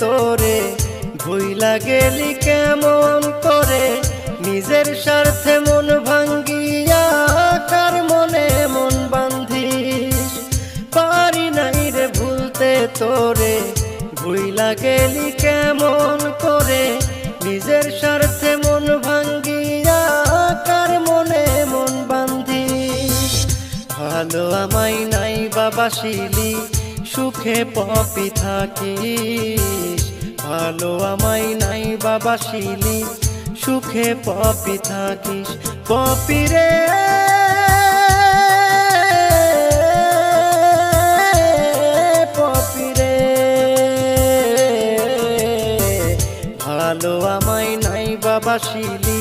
তোরে ভুইলা গেলি কেমন করে নিজের স্বার্থে মন ভাঙ্গিয়া কার মনে মন বান্ধিস পারি নাই রে ভুলতে তোরে ভুইলা গেলি কেমন করে নিজের স্বার্থে মন ভাঙ্গিয়া কার মনে মন বান্ধিস ভালো আমায় নাই বাবাসিলি সুখে পপি থাকিস ভালো আমায় নাই বাবাসিলি সুখে পপি থাকিস পপি রে পপি রে ভালো আমায় নাই বাবাসিলি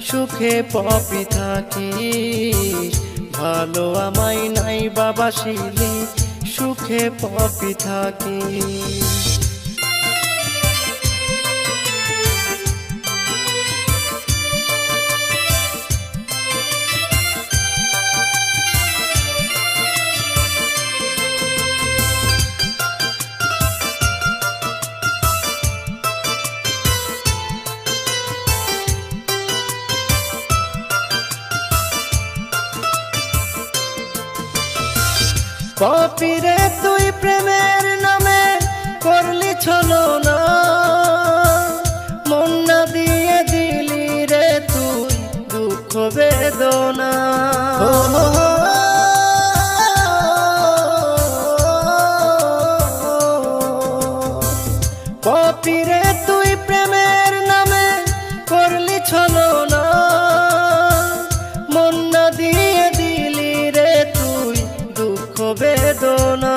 সুখে পপি থাকিস ভালো আমায় নাই বাবাসিলি সুখে পপি থাকিস পপি রে তুই প্রেমের নামে করলি ছলনা মন না দিয়ে দিলি রে তুই দুঃখ বেদনা পপি রে তুই প্রেমের নামে করলি ছলনা মন না দিয়ে দিলি রে তুই দুঃখ বেদনা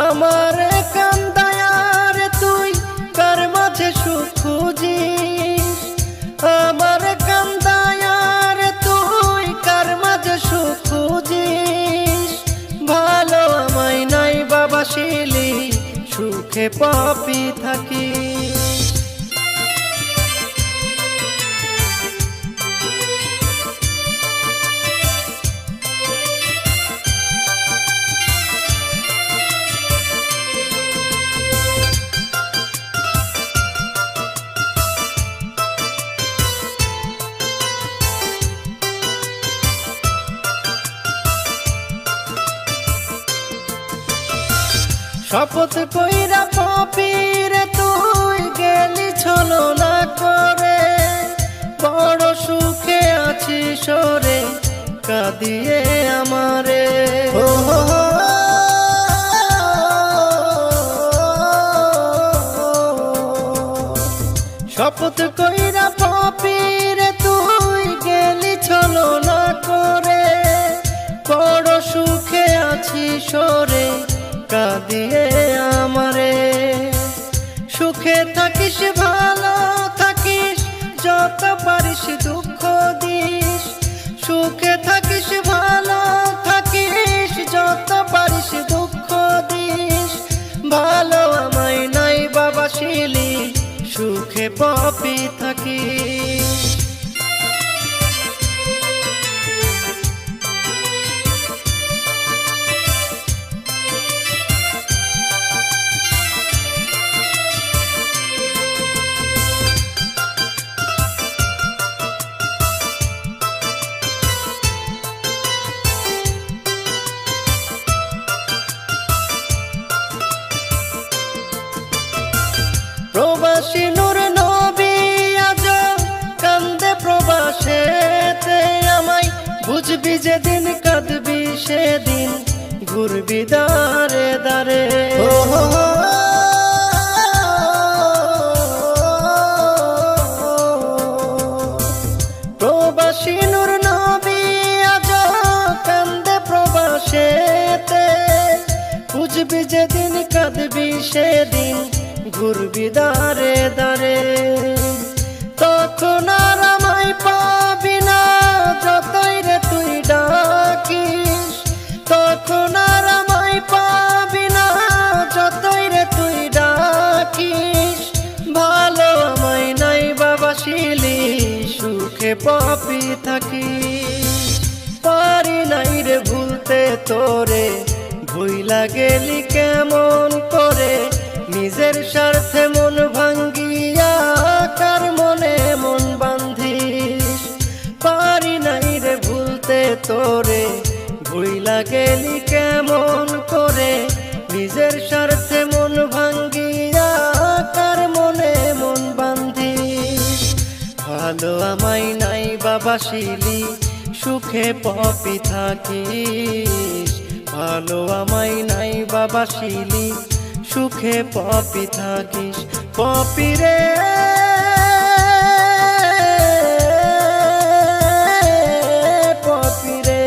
আমার কান্দায়ার তুই কার মাঝে সুখ খুঁজিস আমার কান্দায়ার তুই কার মাঝে সুখ খুঁজিস ভালো আমায় নাই বাবাসিলি সুখে পপি থাকিস শপথ কইরা পপি রে তুই গেলি ছলনা করে বড় সুখে আছি সরে কাঁদিয়ে আমারে শপথ কইরা পপি রে তুই গেলি ছলনা করে বড় সুখে আছি সরে কাঁদিয়ে আমারে সুখে থাকিস ভালো থাকিস যত পারিস দুঃখ দিস সুখে থাকিস ভালো থাকিস যত পারিস দুঃখ দিস ভালো আমায় নাই বাবাসিলি সুখে পপি থাকিস প্রবাসী নূর নবী আজ কান্দে প্রবাসেতে আমায় বুঝবি যেদিন কাঁদবি সেদিন ঘুরবি দারে দারে প্রবাসী নূর নবী আজ কান্দে প্রবাসেতে বুঝবি যেদিন কাঁদবি সেদিন ঘুরবি দারে দারে তখন আর আমায় পাবি না যতই রে তুই ডাকিস তখন আর আমায় পাবি না যতই রে তুই ডাকিস ভালো আমায় নাই বাবাসিলি সুখে পপি থাকিস পারি নাই রে ভুলতে তোরে ভুইলা গেলি কেমন করে নিজের স্বার্থে মন ভাঙ্গিয়া কার মনে মন বান্ধিস। পারি নাই রে ভুলতে তোরে, ভুইলা গেলি কেমন করে। নিজের স্বার্থে মন ভাঙ্গিয়া কার মনে মন বান্ধিস। ভালো আমায় নাই বাবাসিলি, সুখে পপি থাকিস। ভালো আমায় নাই বাবাসিলি, সুখে পপি থাকিস। পপি রে পপি রে,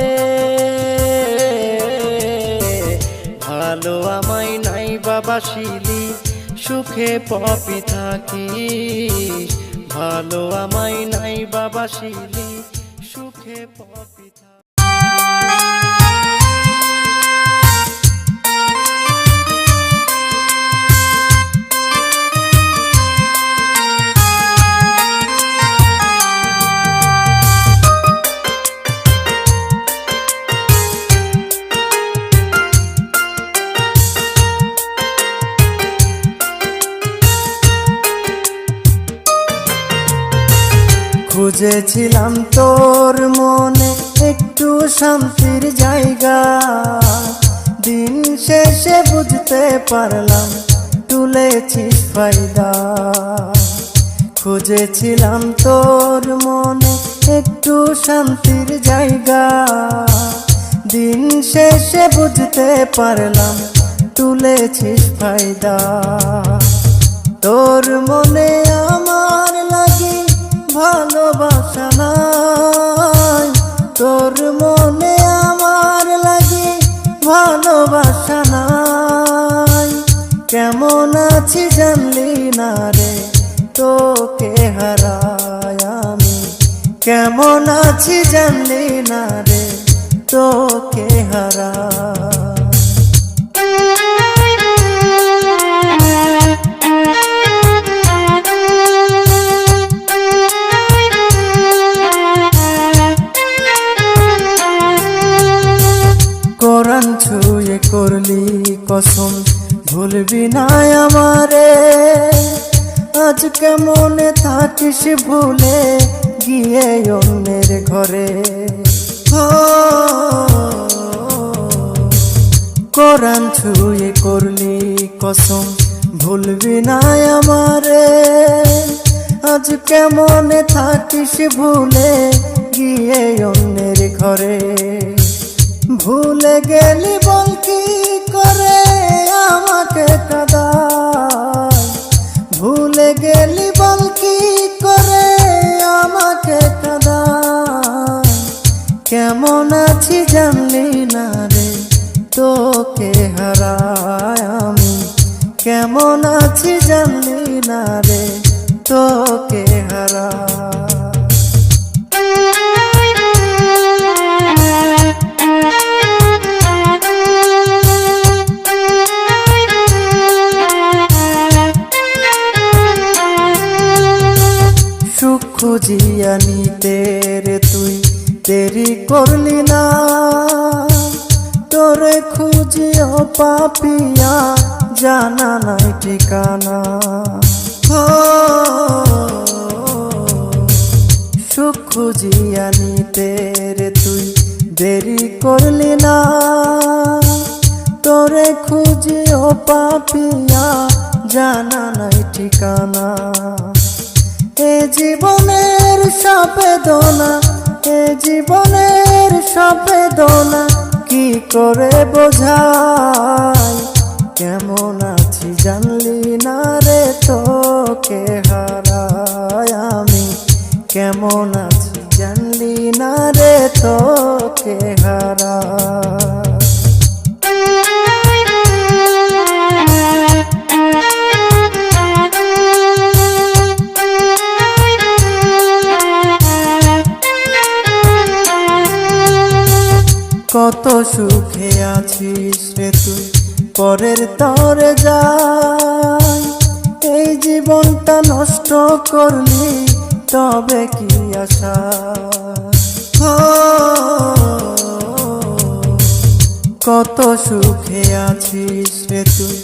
ভালো আমায় নাই বাবাসিলি, সুখে পপি থাকিস। ভালো আমায় নাই বাবাসিলি, সুখে পপি থাকিস। খুঁজেছিলাম তোর মনে একটু শান্তির জায়গা, দিন শেষে বুঝতে পারলাম তুলেছিস ফায়দা। খুঁজেছিলাম তোর মনে একটু শান্তির জায়গা, দিন শেষে বুঝতে পারলাম তুলেছিস ফায়দা। তোর মনে আমার লাগি ভালোবাসা নাই, তোর মনে আমার লাগি ভালোবাসা নাই। কেমন আছি জানলি না রে, তোকে হারাই আমি। কেমন আছি জানলি না রে, তোকে হারাই। কোরআন ছুঁয়ে করলি কসম, ভুলবি না আমারে। আজ কেমন থাকিস ভুলে গিয়ে অন্যের ঘরে। কোরআন ছুঁয়ে করলি কসম, ভুলবি না আমারে। আজ কেমন থাকিস ভুলে গিয়ে অন্যের ঘরে। ভুলে গেলি বল কি করে আমাকে কাঁদাই, ভুলে গেলি বল কি করে আমাকে কাঁদাই। কেমন আছি জানলি না রে, তোকে হারাই আমি। কেমন আছি জানলি না রে, তোকে হারাই। সুখ খুঁজিয়া নিতে রে তুই দেরি করলি না, তোরে খুঁজিও পাপিয়া জানা নাই ঠিকানা। সুখ খুঁজিয়া নিতে রে তুই দেরি করলি না, তোরে খুঁজিও পাপিয়া জানা নাই ঠিকানা। এ জীবনের সব বেদনা, এ জীবনের সব বেদনা কি করে বোঝাই। কেমন আছি জানলি না রে, তোকে হারাই আমি। কেমন আছি জানলি না রে, তোকে হারাই। কত সুখে আছিস রে তুই পরের তরে যাই। এই জীবনটা নষ্ট করলি তবে কি আশা। কত সুখে আছিস রে তুই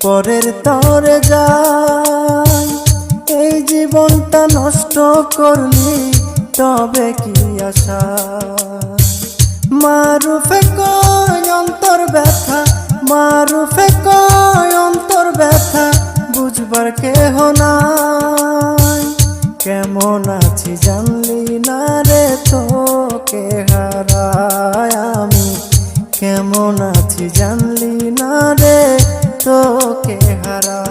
পরের তরে যায়। এই জীবনটা নষ্ট করলি তবে কি আশা? মারুফে কয় অন্তর ব্যথা, মারুফে কয় অন্তর ব্যথা, বুঝবার কেহ নাই। কেমন আছি জানলি না রে তোকে হারায় আমি, কেমন আছি জানলি না রে তোকে হারায়।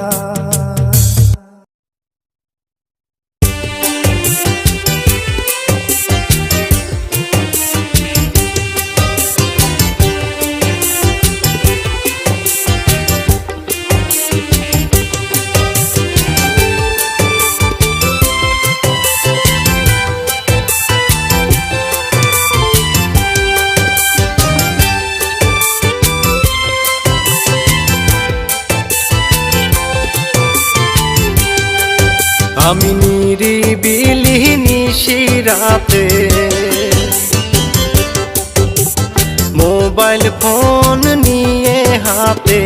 আমি নিরিবিলি নিশিরাতে মোবাইল ফোন নিয়ে হাতে,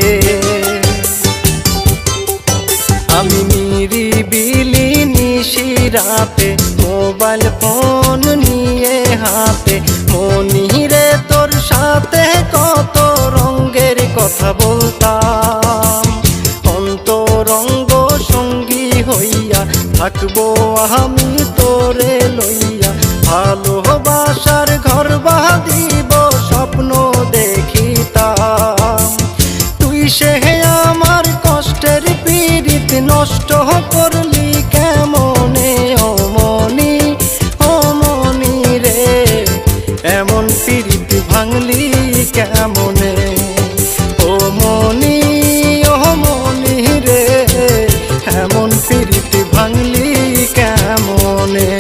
আমি নিরিবিলি নিশিরাতে মোবাইল ফোন নিয়ে হাতে, মনিরে তোর সাথে কত রঙের কথা বলতাম, অন্তরঙ্গ সঙ্গী হইয়া থাকবো আমি তোরে লইয়া, ভালোবাসার ঘর বাঁধিব স্বপ্ন দেখিতাম। তুই সে আমার কষ্টের পীড়িত নষ্ট করলি কেমনে ও মনি, ও মনি রে, এমন পীড়িত ভাঙলি কেমনে ও মনি, ও মনি রে, এমন পীড়িত ভাঙলি কেমনে।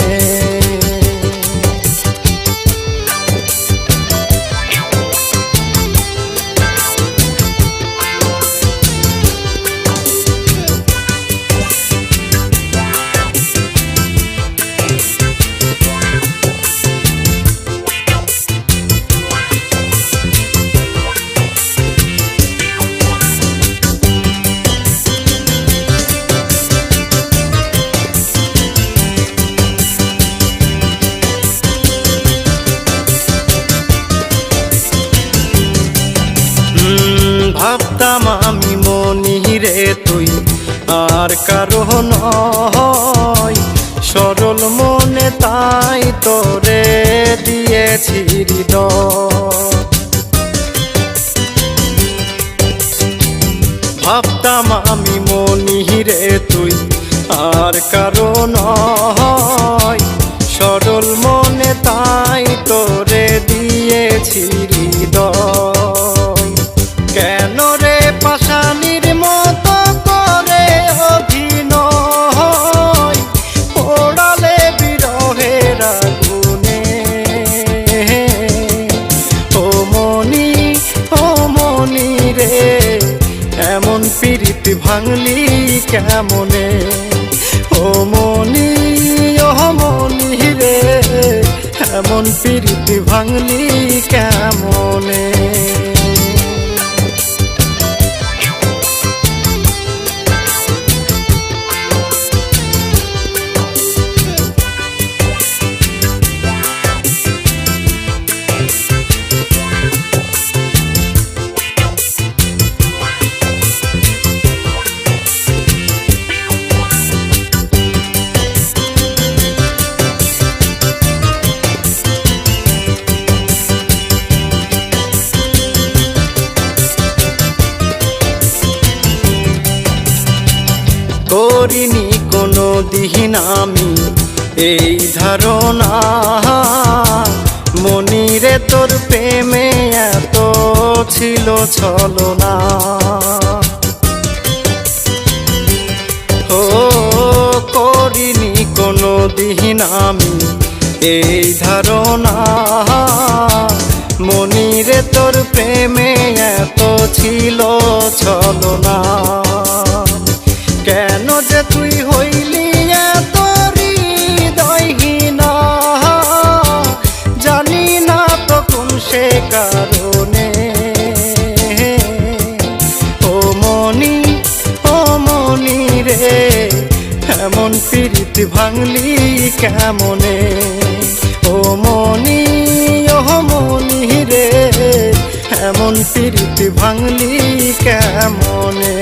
ভাবতাম আমি মনি রে তুই আর কারো নয়, সরল মনে তাই তোরে দিয়েছি হৃদয়। ভাবতাম আমি মনি রে তুই আর কারো নয়, সরল মনে তাই তোরে দিয়েছি হৃদয়। কেন রে পাষাণীর মতো করে অভিনয় পোড়ালে বিরহের আগুনে, ও মনি, ও মনি রে, এমন পীড়িত ভাঙলি কেমনে ও মনি, ও মনি রে, এমন পীড়িত ভাঙলি কেমনে। করিনি কোনো দিন আমি এই ধারণা, মনিরে তোর প্রেমে এত ছিল ছলনা। ও করিনি কোনো দিন আমি এই ধারণা, মনিরে তোর প্রেমে এত ছিল ছলনা। কেন যে তুই হইলি এত হৃদয়হীন, জানি না তো কোন সে কারণে। ও মনি, কেমনে, ও মনি ও মনি রে, এমন প্রীতি ভাঙলি কেমনে।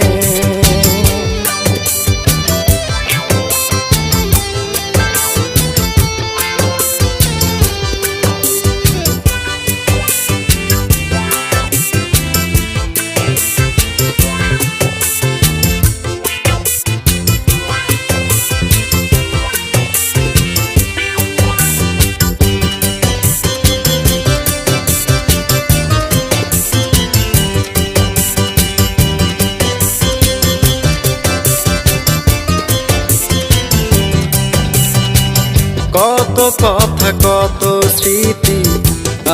কত কথা কত স্মৃতি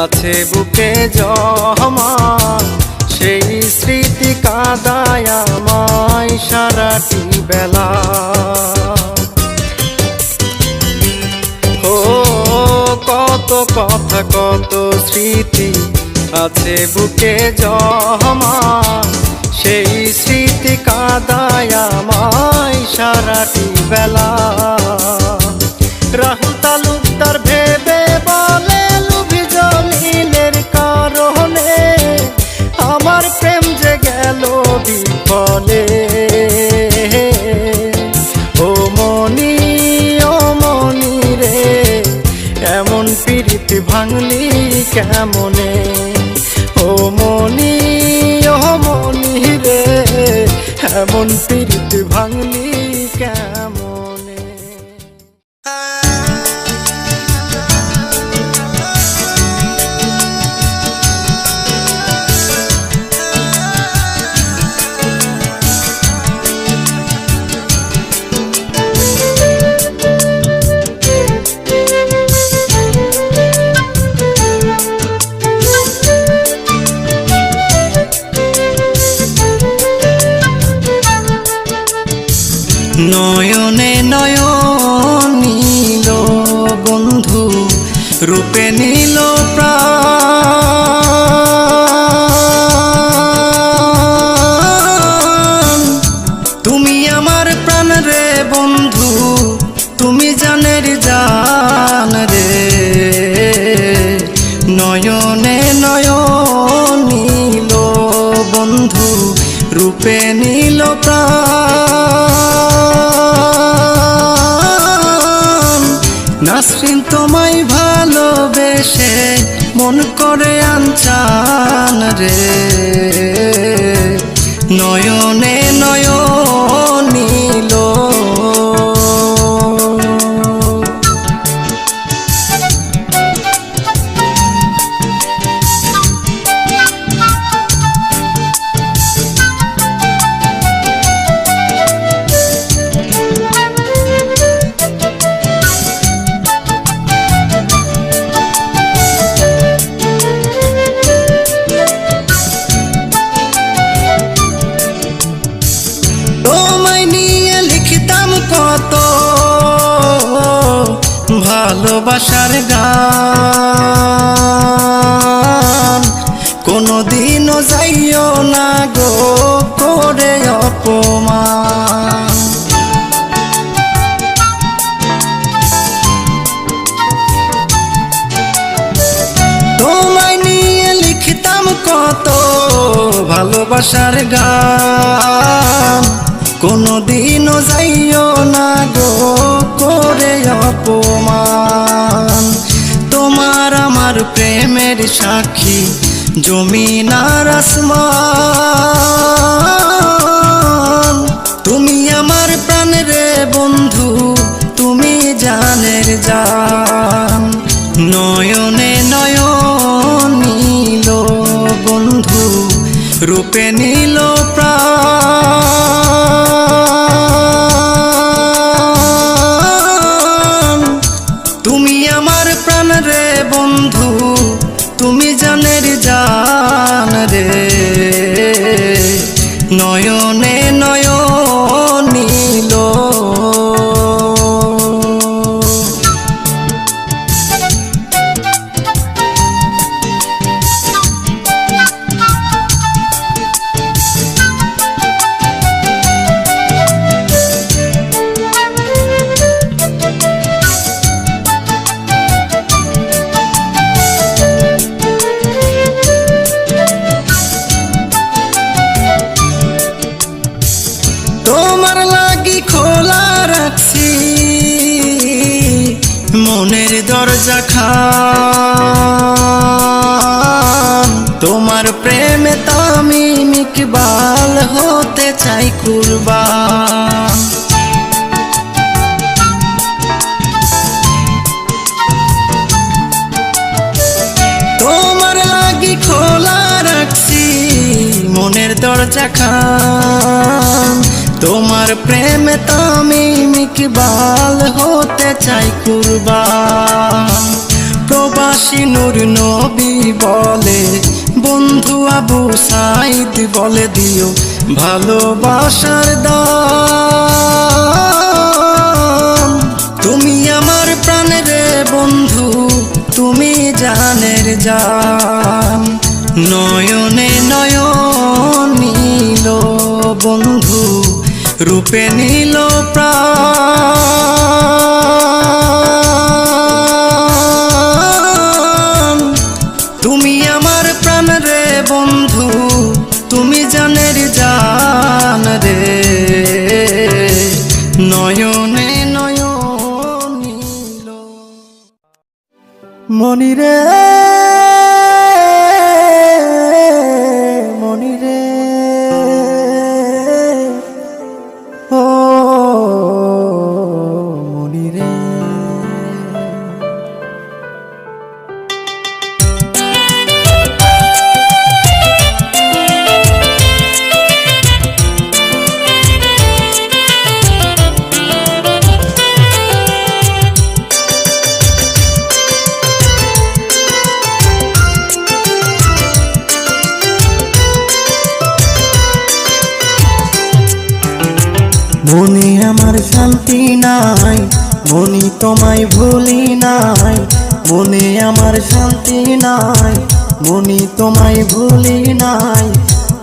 আছে বুকে জমা, সেই স্মৃতি কাঁদায় আমায় সারাটি বেলা। ও কত কথা কত স্মৃতি আছে বুকে জমা, সেই স্মৃতি কাঁদায় আমায় সারাটি বেলা। রাহুল তালুকদার ভেবে বলে লুভি জলিলের কারণে আমার প্রেম যে গেল বিফলে। ও মনি রে, এমন প্রীতি ভাঙলি কেমনে, ও মনি রে, এমন প্রীতি ভাঙলি কেমনে। নয়নে নয়ন নীল বন্ধু রূপে নীল প্রাণ, তুমি আমার প্রাণ রে বন্ধু, তুমি জানের জান রে। নয়নে নয়ন নীল বন্ধু রূপে নীল প্রাণ, নাসরিন তোমায় ভালোবেসে মন করে আনচান রে। নয়নে নয়ন নীল ভালোবাসার গান, কোনদিনও যাইও না গো করে অপমান। তোমায় নিয়ে লিখতাম কত ভালোবাসার গান, কোনদিনও যাইও না গো করে অপমান। তোমার আমার প্রেমের সাক্ষী জমিন আর আসমান, তুমি আমার প্রাণ রে বন্ধু, তুমি জানের জান। নয়নে নয়ন নীল বন্ধু রূপে নীল প্রাণ, তুমি আমার প্রাণ রে বন্ধু, তুমি জানের জান রে। নয়নে নয়ন নীল তোমার প্রেমে তামিম ইকবাল হতে চাই কুরবান। তোমার লাগি খোলা রাখছি মনের দরজা খান, তোমার প্রেমে তামিম ইকবাল হতে চাই কুরবান। প্রবাসী নূর নবী বলে, বন্ধু আবু সাইদ বলে, দিও ভালোবাসার দান। তুমি আমার প্রাণের বন্ধু, তুমি জানের জান। নয়নে নয়ন নীল বন্ধু, রূপে নীল প্রাণ। তুমি আমার প্রাণ রে বন্ধু, তুমি জানের জান রে। নয়নে নয়ন নীল মনিরে মনিরে ও মনিরে। মনে আমার শান্তি নাই, মনি তোমায় ভুলি নাই। মনে আমার শান্তি নাই, মনি তোমায় ভুলি নাই।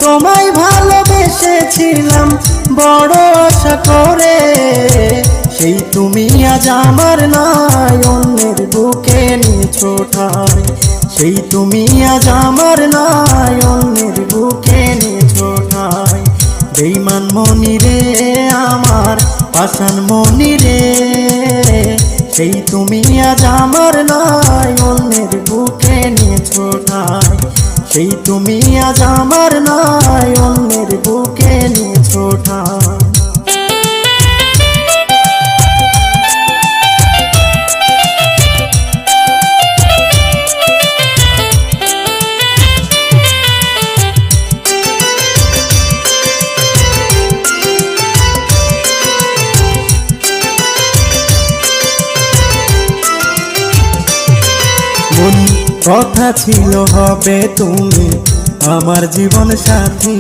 তোমায় ভালোবেসেছিলাম বড় আশা করে, সেই তুমি আজ আমার নাই, অন্যের বুকে নিয়েছো ঠাঁই। সেই তুমি আজ আমার নাই, অন্যের বুকে নিয়েছো ঠাঁই। বেঈমান মনি রে আমার, পাষাণ মনি রে, সেই তুমি আজ আমার নাই, অন্যের বুকে নিয়েছো ঠাঁই। সেই তুমি আজ আমার নাই, অন্যের বুকে নিয়েছো ঠাঁই। কথা ছিল হবে তুমি আমার জীবন সাথী,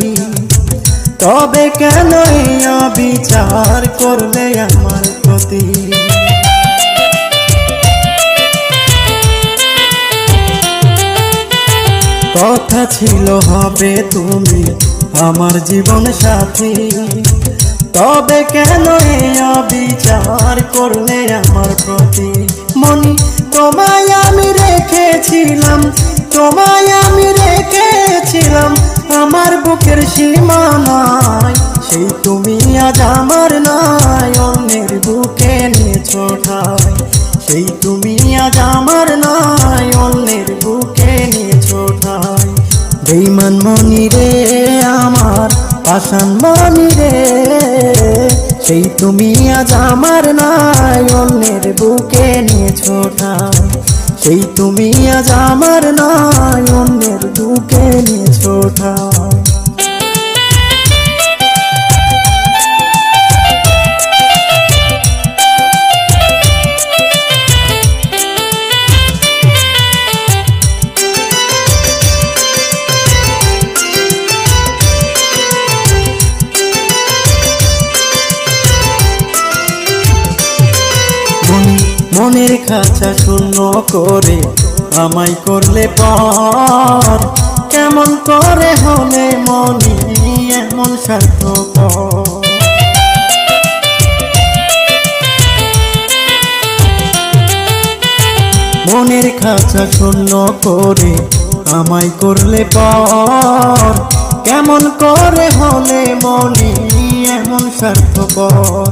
তবে কেন এই অবিচার করলে আমার প্রতি। কথা ছিল হবে তুমি আমার জীবন সাথী, তবে কেন এই অবিচার করলে আমার প্রতি। মনি তোমায় আমি রেখেছিলাম, তোমায় আমি রেখেছিলাম আমার বুকের সীমানায়। সেই তুমি আজ আমার নাই, অন্যের বুকে নিয়েছো ঠাঁই। সেই তুমি আজ আমার নাই, অন্যের বুকে নিয়েছো ঠাঁই। বেঈমান মনি রে আমার, পাষাণ মনি রে, সেই তুমি আজ আমার নাই, অন্যের বুকে নিয়েছো ঠাঁই। সেই তুমি আজ আমার নাই, অন্যের বুকে নিয়েছো ঠাঁই। মনের খাঁচা শূন্য করে আমায় করলে পর, কেমন করে হলে মনি এমন স্বার্থপর। মনের খাঁচা শূন্য করে আমায় করলে পর, কেমন করে হলে মনি এমন স্বার্থপর।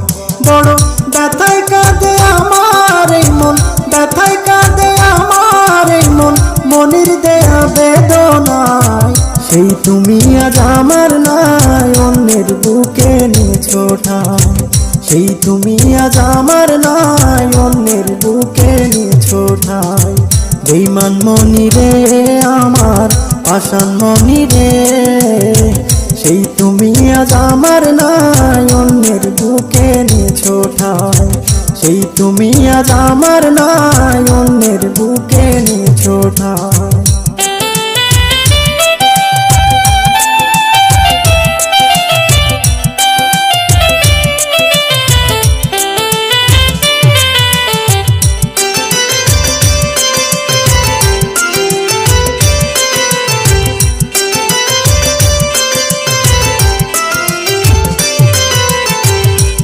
বড় ব্যথায় কাঁদে আমার এই মন, ব্যথায় কাঁদে আমার এই মন, মনির দেয়া বেদনায় সেই তুমি আজ আমার নাই, অন্যের বুকে নিয়েছো ঠাঁই। সেই তুমি আজ আমার নাই, অন্যের বুকে নিয়েছো ঠাঁই। বেঈমান মনি রে আমার পাষাণ মনি রে, সেই তুমি আজ আমার নাই, অন্যের বুকে নিয়েছো ঠাঁই। সেই তুমি আজ আমার নাই, অন্যের বুকে নিয়েছো ঠাঁই।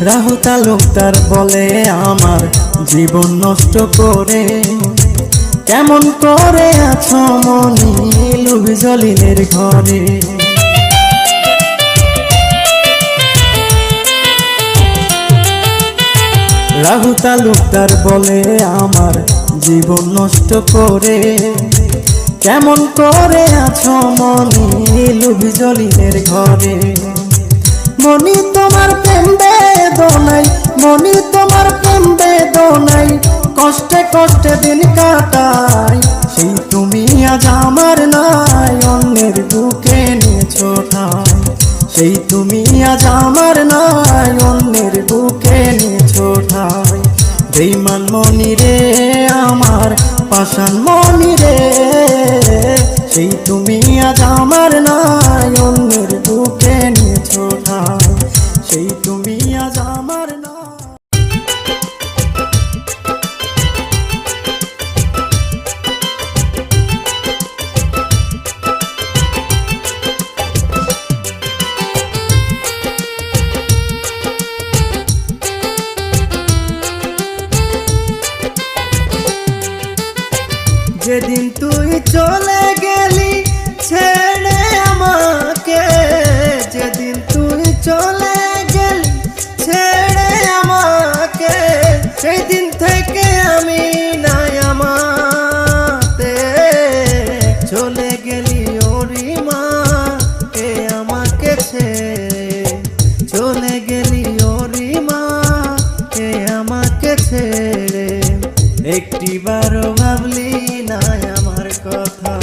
রাহুল তালুকদার বলে আমার জীবন নষ্ট করে, কেমন করে আছো মনি লুবি জলিলের ঘরে। রাহুল তালুকদার বলে আমার জীবন নষ্ট করে, কেমন করে আছো মনি লুবি জলিলের ঘরে। মনি তোমার প্রেম বেদনাই, মনি তোমার প্রেম বেদনাই, কষ্টে কষ্টে দিন কাটাই। সেই তুমি আজ আমার নাই, অন্যের বুকে নিয়েছো ঠাঁই। সেই তুমি আজ আমার নাই, অন্যের বুকে নিয়েছো ঠাঁই। বেঈমান মনি রে আমার পাষাণ মনি রে, সেই তুমি আজ আমার নাই, অন্যের বুকে নিয়েছো ঠাঁই। সেই তুমি আজ আমার নাই। যেদিন তুই চলে গেলি ছেড়ে আমাকে, যেদিন তুই চলে গেলি ছেড়ে আমাকে, সেই দিন থেকে আমি নাই আমাতে। চলে গেলি ওরি মা কে আমাকে ছেড়ে, চলে গেলি ওরি মা কে আমাকে ছেড়ে। একটিবারও ভাবলি না আমার কথা,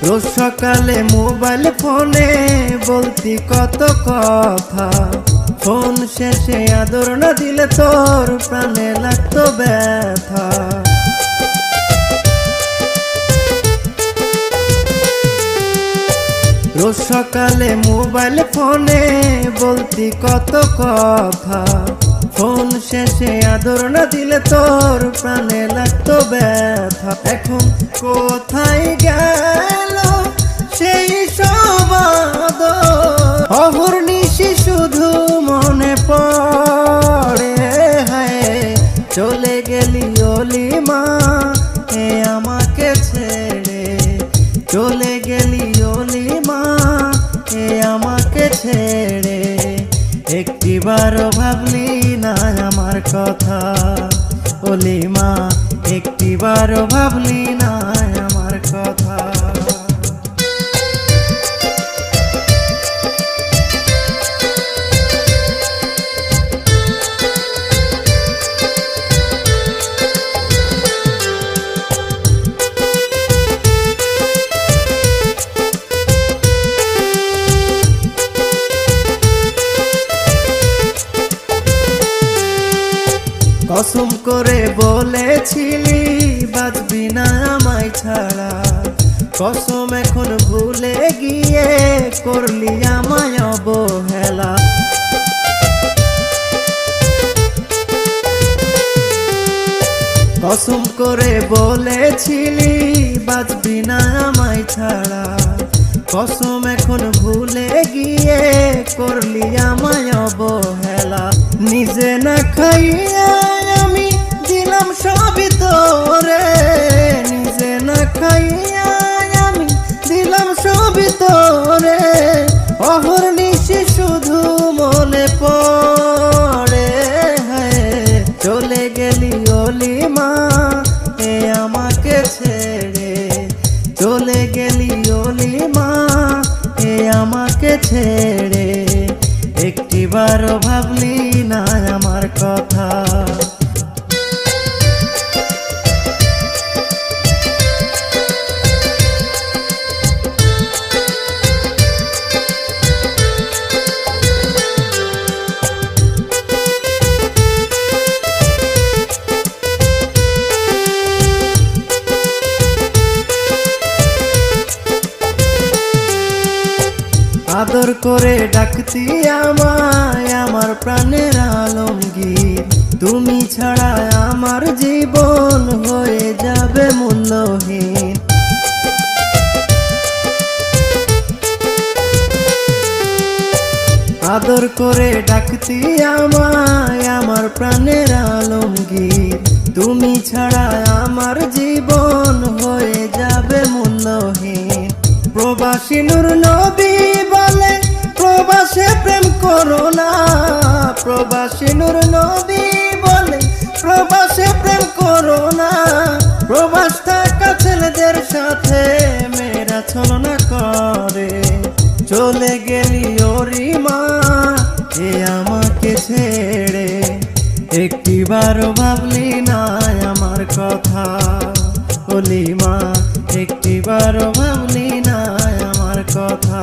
রোজ সকালে মোবাইল ফোনে বলতি কত কথা, ফোন শেষে আদর না দিলে তোর প্রাণে লাগতো ব্যথা। রোজ সকালে মোবাইল ফোনে বলতি কত কথা, ফোন শেষে আদর না দিলে তোর প্রাণে লাগতো ব্যথা। এখন কোথায় গেল সেই সব আদর, অহর্নিশি শুধু মনে পড়ে। হায় চলে গেলি ওলি মা এ আমাকে ছেড়ে, চলে গেলি ওলি মা এ আমাকে ছেড়ে। একটিবারও ভাবলি না আমার কথা ওলি মা, একটিবারও ভাবলি না আমার কথা। কসম করে বলেছিলি বাঁচবি না আমায় ছাড়া, কসম এখন ভুলে গিয়ে করলি আমায় অবহেলা। কসম করে বলেছিলি বাঁচবি না আমায় ছাড়া, কসম এখন ভুলে গিয়ে করলি আমায় অবহেলা। নিজে না খাইয়া আমি দিলাম সবই তোরে, নিজে না খাইয়া আমি দিলাম সবই তোরে। অহর্নিশি শুধু মনে পড়ে, চলে গেলি অলিমা এ আমাকে ছেড়ে, চলে গেলি অলিমা এ আমাকে ছেড়ে। একটিবারও ভাবলি না আমার কথা। আদর করে ডাকতি আমায় আমার প্রাণের আলমগীর, তুমি ছাড়া আমার জীবন হয়ে যাবে মূল্যহীন। আদর করে ডাকতি আমায় আমার প্রাণের আলমগীর, তুমি ছাড়া আমার জীবন হয়ে যাবে মূল্যহীন। প্রবাসী নূর নবী বলে প্রবাসে প্রেম করো না, প্রবাসী নূর নবী বলে প্রবাসে প্রেম করো না। প্রবাস থাকা ছেলেদের সাথে মেয়েরা ছলনা করে, চলে গেলি অরিমা এ আমাকে ছেড়ে। একটিবারও ভাবলি না আমার কথা অলিমা, একটিবারও ভাবলি না আমার কথা।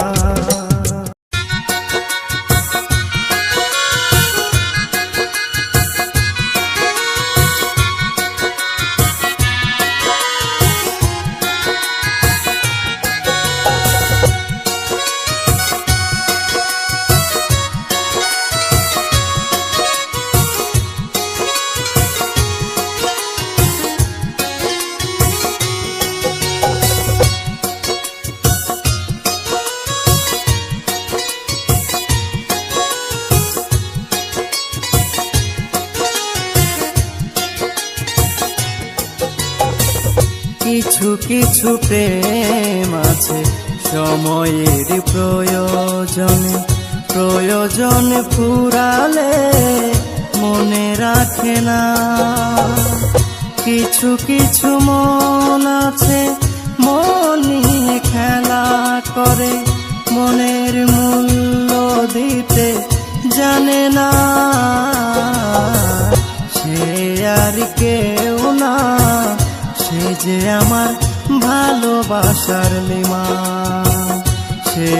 কিছু কিছু প্রেম আছে সময়ের প্রয়োজনে, প্রয়োজন ফুরালে মনে রাখে না। কিছু কিছু মন আছে মন নিয়ে খেলা করে, মনের মূল্য দিতে জানে না। সে আর কেউ না, সে যে আমার ভালোবাসার লিমা, সে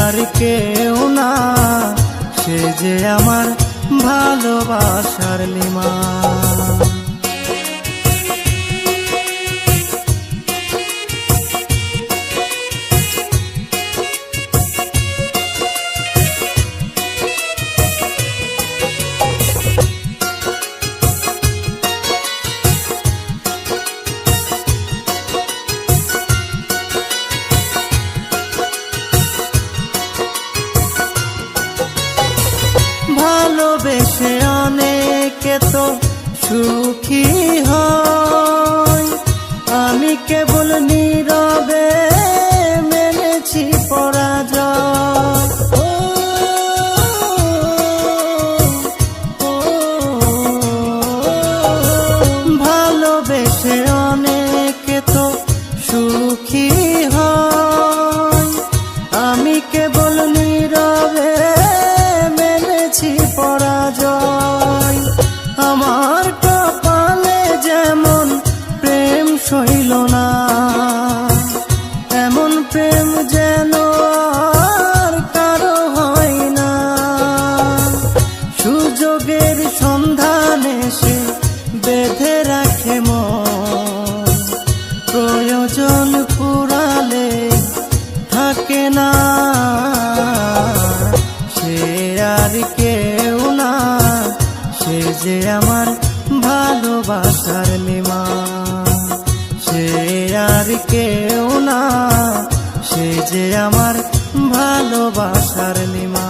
আর কেউ না, সে যে আমার ভালোবাসার লিমা। ভালোবেসে অনেকে তো সুখী হয়, আমি কেবল নীরবে মেনেছি পরাজয়। ভালোবেসে অনেকে তো সুখী হয়, আমি কেবল নীরবে পরাজয়। আমার কপালে যেমন প্রেম সইল না, এমন প্রেম যেন আর কারো হয় না। সুযোগের সন্ধানে সে বেঁধে রাখে মন, প্রয়োজন ফুরালে থাকে না। সে আর কেউ না, সে যে আমার ভালোবাসার লিমা, সে আর কেউ না, সে যে আমার ভালোবাসার লিমা।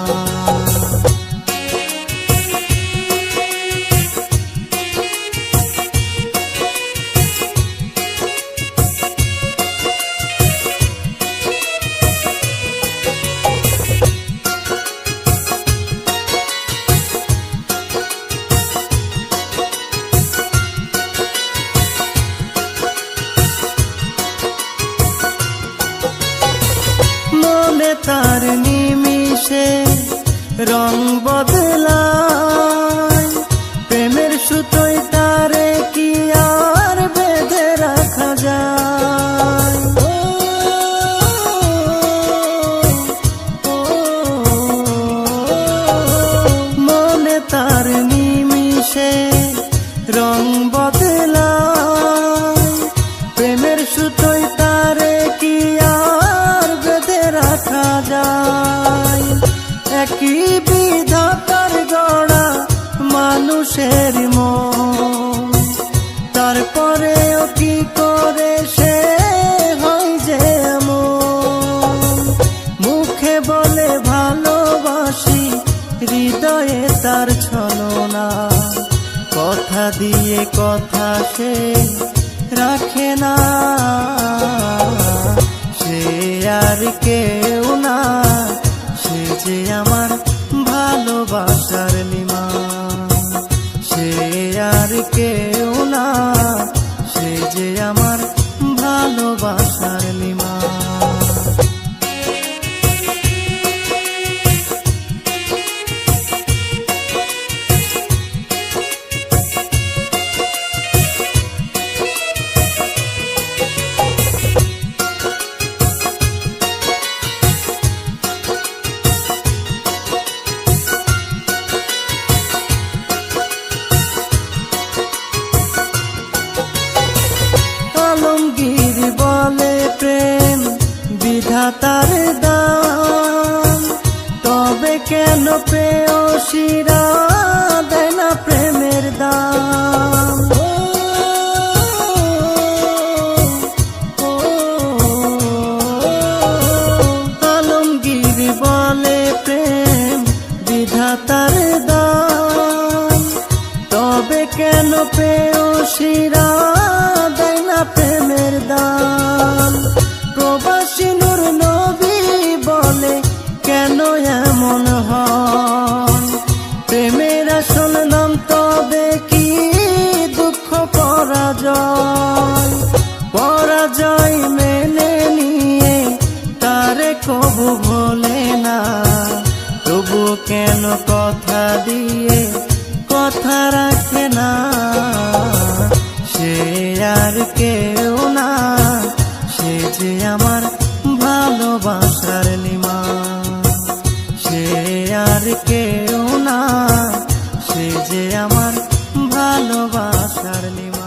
মনে তার নিমিষে রং বদলায়, প্রেমের সুতোয় তারে কি আর বেঁধে রাখা যায়। মনে তার নিমিষে রং বদলায়, প্রেমের সুতোয় তারে কি আর বেঁধে রাখা যায়। একই বিধাতার গড়া মানুষের মন, তারপরেও কি করে সে হয় যে এমন। মুখে বলে ভালোবাসি, হৃদয়ে তার ছলনা, কথা দিয়ে কথা সে রাখে না। সে আর কেউ না, সে যে আমার ভালোবাসার লিমা। সে আর কেউ না, সে যে আমার ভালোবাসার লিমা। আলমগীর বলে প্রেম বিধাতার দান, তবে কেন প্রেয়সীরা দেয় না প্রেমের দাম। আলমগীর বলে প্রেম বিধাতার দান, তবে কেন প্রেয়সীরা দেয় না প্রেমের দান। প্রবাসী নূর নবী বলে কেন এমন হয়, প্রেমের আসল নাম তবে কি দুঃখ পরাজয়। পরাজয় মেনে নিয়ে তারে কবু ভোলে না, তবু কেন কথা দিয়ে কথা রাখে না। সে আর কেউ না, সে যে আমার ভালোবাসার লিমা। সে আর কেউ না, সে যে আমার ভালোবাসার লিমা।